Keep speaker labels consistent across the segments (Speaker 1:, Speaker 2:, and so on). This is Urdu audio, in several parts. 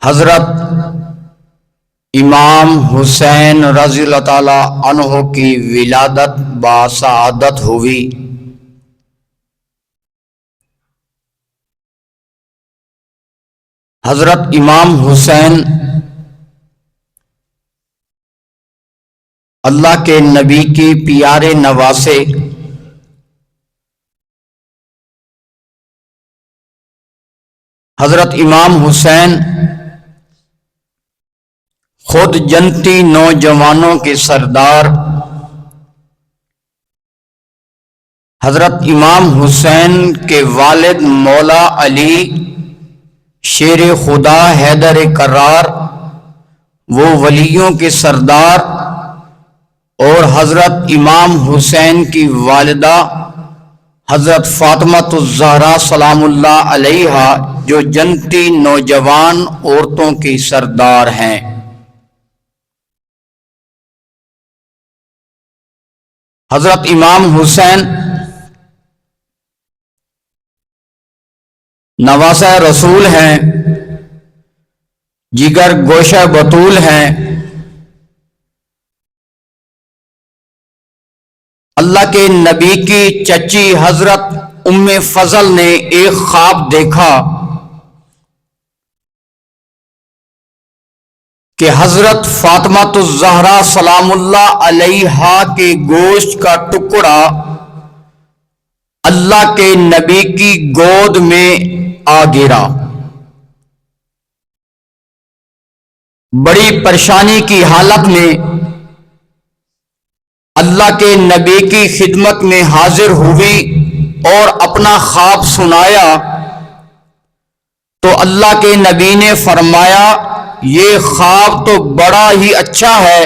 Speaker 1: حضرت امام حسین رضی اللہ تعالی عنہ کی ولادت باسعادت ہوئی۔ حضرت امام حسین اللہ کے نبی کی پیارے نواسے، حضرت امام حسین خود جنتی نوجوانوں کے سردار، حضرت امام حسین کے والد مولا علی شیر خدا حیدر کرار وہ ولیوں کے سردار، اور حضرت امام حسین کی والدہ حضرت فاطمۃ الزہرا سلام اللہ علیہا جو جنتی نوجوان عورتوں کی سردار ہیں۔ حضرت امام حسین نواسہ رسول ہیں، جگر گوشہ بطول ہیں۔ اللہ کے نبی کی چچی حضرت ام فضل نے ایک خواب دیکھا کہ حضرت فاطمۃ الزہرا سلام اللہ علیہا کے گوشت کا ٹکڑا اللہ کے نبی کی گود میں آ گرا۔ بڑی پریشانی کی حالت میں اللہ کے نبی کی خدمت میں حاضر ہوئی اور اپنا خواب سنایا تو اللہ کے نبی نے فرمایا، یہ خواب تو بڑا ہی اچھا ہے،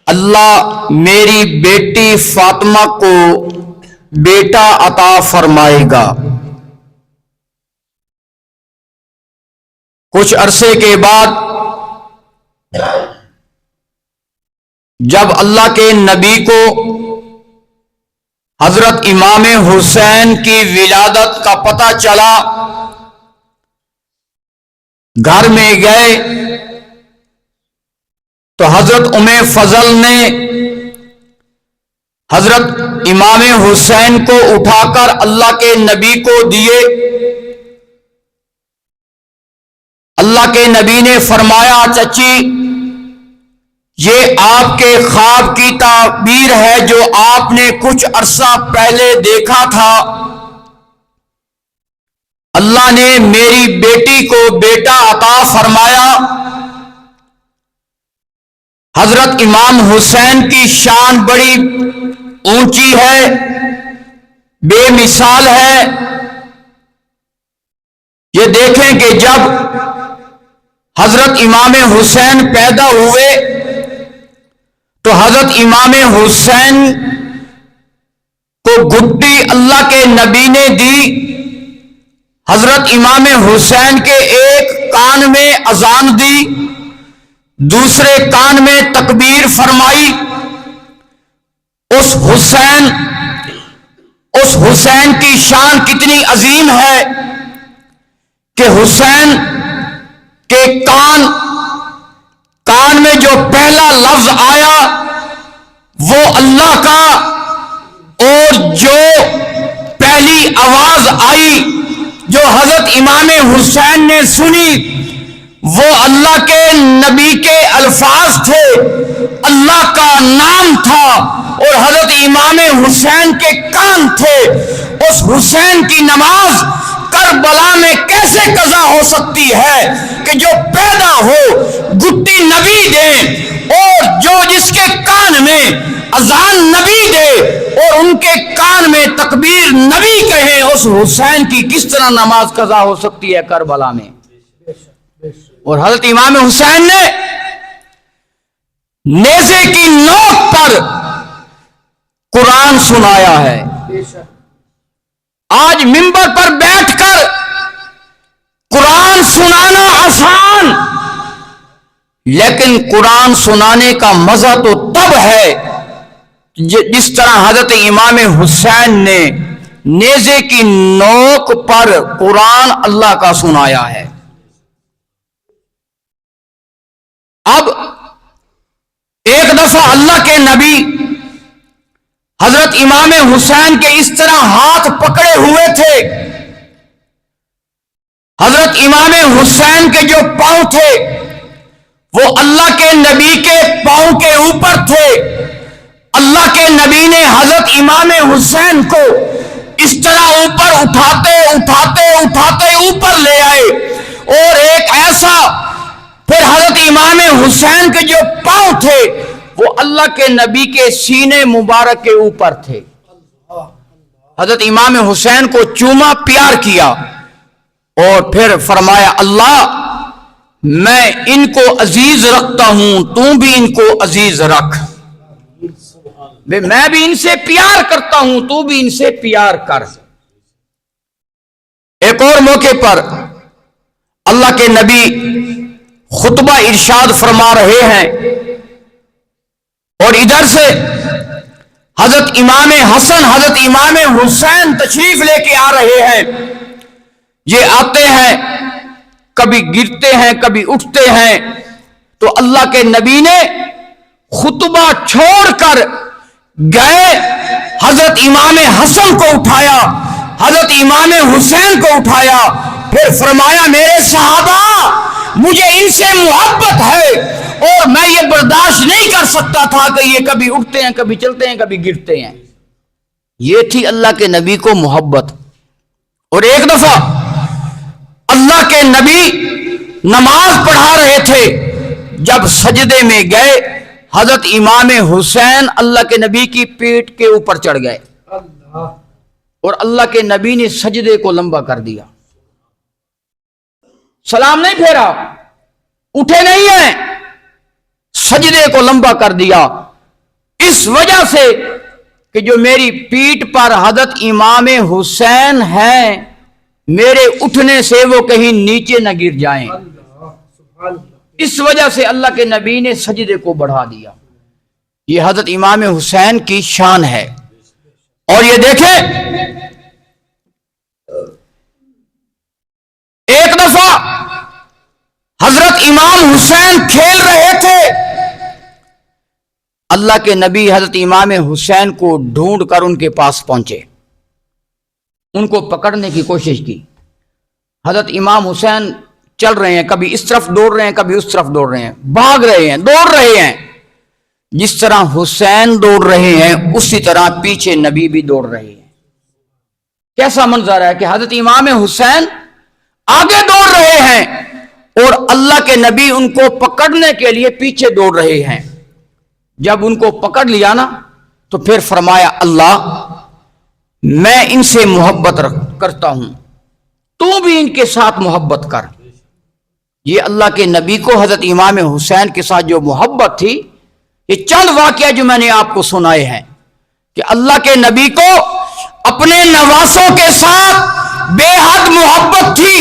Speaker 1: اللہ میری بیٹی فاطمہ کو بیٹا عطا فرمائے گا۔ کچھ عرصے کے بعد جب اللہ کے نبی کو حضرت امام حسین کی ولادت کا پتہ چلا، گھر میں گئے تو حضرت ام فضل نے حضرت امام حسین کو اٹھا کر اللہ کے نبی کو دیے۔ اللہ کے نبی نے فرمایا، چچی یہ آپ کے خواب کی تعبیر ہے جو آپ نے کچھ عرصہ پہلے دیکھا تھا، اللہ نے میری بیٹی کو بیٹا عطا فرمایا۔ حضرت امام حسین کی شان بڑی اونچی ہے، بے مثال ہے۔ یہ دیکھیں کہ جب حضرت امام حسین پیدا ہوئے تو حضرت امام حسین کو گھٹی اللہ کے نبی نے دی۔ حضرت امام حسین کے ایک کان میں اذان دی، دوسرے کان میں تکبیر فرمائی۔ اس حسین کی شان کتنی عظیم ہے کہ حسین کے کان میں جو پہلا لفظ آیا وہ اللہ کا، اور جو پہلی آواز آئی جو حضرت امام حسین نے سنی وہ اللہ کے نبی کے الفاظ تھے، اللہ کا نام تھا، اور حضرت امام حسین کے کان تھے۔ اس حسین کی نماز کربلا میں کیسے قضا ہو سکتی ہے کہ جو پیدا ہو گھٹی نبی دے، اور جو جس کے کان میں اذان نبی دے اور ان کے کان میں تکبیر نبی کہیں، اس حسین کی کس طرح نماز قضا ہو سکتی ہے کربلا میں؟ اور حضرت امام حسین نے نیزے کی نوک پر قرآن سنایا ہے۔ آج منبر پر بیٹھ کر قرآن سنانا آسان، لیکن قرآن سنانے کا مزہ تو تب ہے جس طرح حضرت امام حسین نے نیزے کی نوک پر قرآن اللہ کا سنایا ہے۔ دفعہ اللہ کے نبی حضرت امام حسین کے اس طرح ہاتھ پکڑے ہوئے تھے. حضرت امام حسین کے جو پاؤں تھے وہ اللہ کے نبی کے پاؤں کے اوپر تھے. اللہ کے نبی نے حضرت امام حسین کو اس طرح اوپر اٹھاتے اٹھاتے اٹھاتے اوپر لے آئے, اور ایک ایسا پھر حضرت امام حسین کے جو پاؤں تھے وہ اللہ کے نبی کے سینے مبارک کے اوپر تھے. حضرت امام حسین کو چوما, پیار کیا, اور پھر فرمایا اللہ میں ان کو عزیز رکھتا ہوں, تو بھی ان کو عزیز رکھ. میں بھی ان سے پیار کرتا ہوں, تو بھی ان سے پیار کر. ایک اور موقع پر اللہ کے نبی خطبہ ارشاد فرما رہے ہیں, اور ادھر سے حضرت امام حسن حضرت امام حسین تشریف لے کے آ رہے ہیں. یہ آتے ہیں, کبھی گرتے ہیں کبھی اٹھتے ہیں, تو اللہ کے نبی نے خطبہ چھوڑ کر گئے, حضرت امام حسن کو اٹھایا, حضرت امام حسین کو اٹھایا, پھر فرمایا میرے صحابہ مجھے ان سے محبت ہے اور میں یہ برداشت نہیں کر سکتا تھا کہ یہ کبھی اٹھتے ہیں کبھی چلتے ہیں کبھی گرتے ہیں. یہ تھی اللہ کے نبی کو محبت. اور ایک دفعہ اللہ کے نبی نماز پڑھا رہے تھے, جب سجدے میں گئے حضرت امام حسین اللہ کے نبی کی پیٹھ کے اوپر چڑھ گئے, اور اللہ کے نبی نے سجدے کو لمبا کر دیا. سلام نہیں پھیرا, اٹھے نہیں ہیں, سجدے کو لمبا کر دیا, اس وجہ سے کہ جو میری پیٹھ پر حضرت امام حسین ہیں, میرے اٹھنے سے وہ کہیں نیچے نہ گر جائیں. اس وجہ سے اللہ کے نبی نے سجدے کو بڑھا دیا. یہ حضرت امام حسین کی شان ہے. اور یہ دیکھیں ایک دفعہ حضرت امام حسین کھیل رہے تھے, اللہ کے نبی حضرت امام حسین کو ڈھونڈ کر ان کے پاس پہنچے, ان کو پکڑنے کی کوشش کی. حضرت امام حسین چل رہے ہیں, کبھی اس طرف دوڑ رہے ہیں کبھی اس طرف دوڑ رہے ہیں, بھاگ رہے ہیں, دوڑ رہے ہیں. جس طرح حسین دوڑ رہے ہیں اسی طرح پیچھے نبی بھی دوڑ رہے ہیں. کیسا منظر ہے کہ حضرت امام حسین آگے دوڑ رہے ہیں اور اللہ کے نبی ان کو پکڑنے کے لیے پیچھے دوڑ رہے ہیں. جب ان کو پکڑ لیا نا تو پھر فرمایا اللہ میں ان سے محبت کرتا ہوں, تو بھی ان کے ساتھ محبت کر. یہ اللہ کے نبی کو حضرت امام حسین کے ساتھ جو محبت تھی, یہ چند واقعہ جو میں نے آپ کو سنائے ہیں کہ اللہ کے نبی کو اپنے نواسوں کے ساتھ بے حد محبت تھی.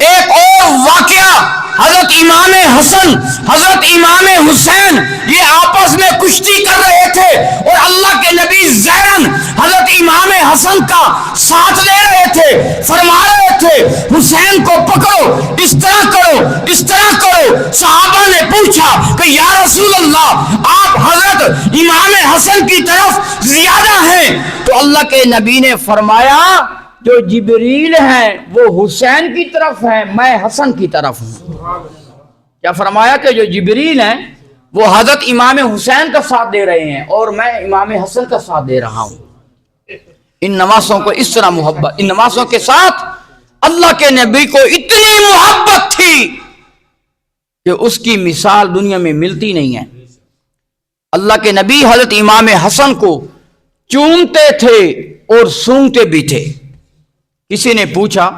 Speaker 1: ایک اور واقعہ حضرت امام حسن حضرت امام حسین یہ آپس میں کشتی کر رہے تھے, اور اللہ کے نبی زہرن حضرت امام حسن کا ساتھ لے رہے تھے, فرما رہے تھے حسین کو پکڑو, اس طرح کرو اس طرح کرو. صحابہ نے پوچھا کہ یا رسول اللہ آپ حضرت امام حسن کی طرف زیادہ ہیں, تو اللہ کے نبی نے فرمایا جو جبریل ہیں وہ حسین کی طرف ہیں, میں حسن کی طرف ہوں. کیا فرمایا کہ جو جبریل ہیں وہ حضرت امام حسین کا ساتھ دے رہے ہیں اور میں امام حسن کا ساتھ دے رہا ہوں. ان نواسوں کو اس طرح محبت, ان نواسوں کے ساتھ اللہ کے نبی کو اتنی محبت تھی کہ اس کی مثال دنیا میں ملتی نہیں ہے. اللہ کے نبی حضرت امام حسن کو چومتے تھے اور سونگتے بھی تھے. کسی نے پوچھا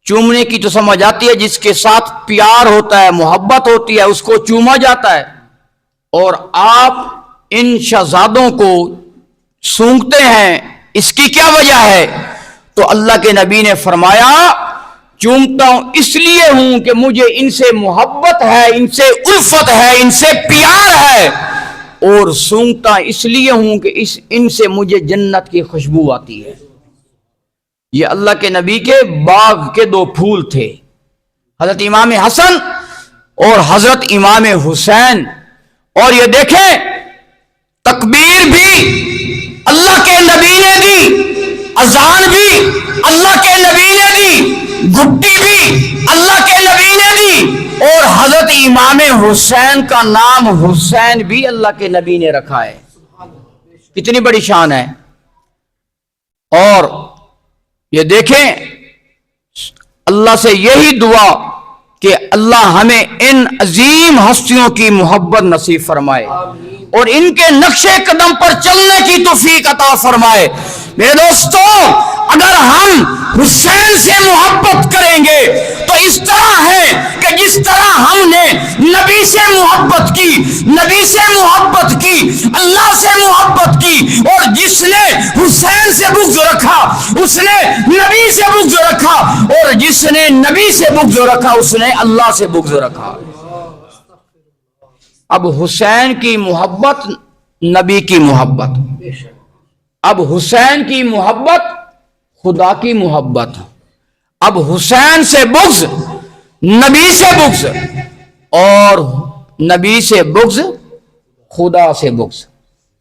Speaker 1: چومنے کی تو سمجھ آتی ہے جس کے ساتھ پیار ہوتا ہے محبت ہوتی ہے اس کو چوما جاتا ہے, اور آپ ان شہزادوں کو سونگتے ہیں, اس کی کیا وجہ ہے؟ تو اللہ کے نبی نے فرمایا چومتا ہوں اس لیے ہوں کہ مجھے ان سے محبت ہے, ان سے الفت ہے, ان سے پیار ہے, اور سونگتا اس لیے ہوں کہ ان سے مجھے جنت کی خوشبو آتی ہے. یہ اللہ کے نبی کے باغ کے دو پھول تھے, حضرت امام حسن اور حضرت امام حسین. اور یہ دیکھیں تکبیر بھی اللہ کے نبی نے دی، اذان بھی اللہ کے نبی نے دی، گھٹی بھی اللہ کے نبی نے دی، اور حضرت امام حسین کا نام حسین بھی اللہ کے نبی نے رکھا ہے۔ کتنی بڑی شان ہے۔ اور یہ دیکھیں، اللہ سے یہی دعا کہ اللہ ہمیں ان عظیم ہستیوں کی محبت نصیب فرمائے اور ان کے نقش قدم پر چلنے کی توفیق عطا فرمائے۔ میرے دوستو، اگر ہم حسین سے محبت کریں گے تو اس طرح ہے کہ جس طرح ہم نے نبی سے محبت کی، نبی سے محبت کی، اللہ سے محبت کی، اور جس نے حسین سے بغض رکھا اس نے نبی سے بغض رکھا، اور جس نے نبی سے بغض رکھا اس نے اللہ سے بغض رکھا۔ اب حسین کی محبت نبی کی محبت، اب حسین کی محبت خدا کی محبت، اب حسین سے بغض نبی سے بغض، اور نبی سے بغض خدا سے بغض۔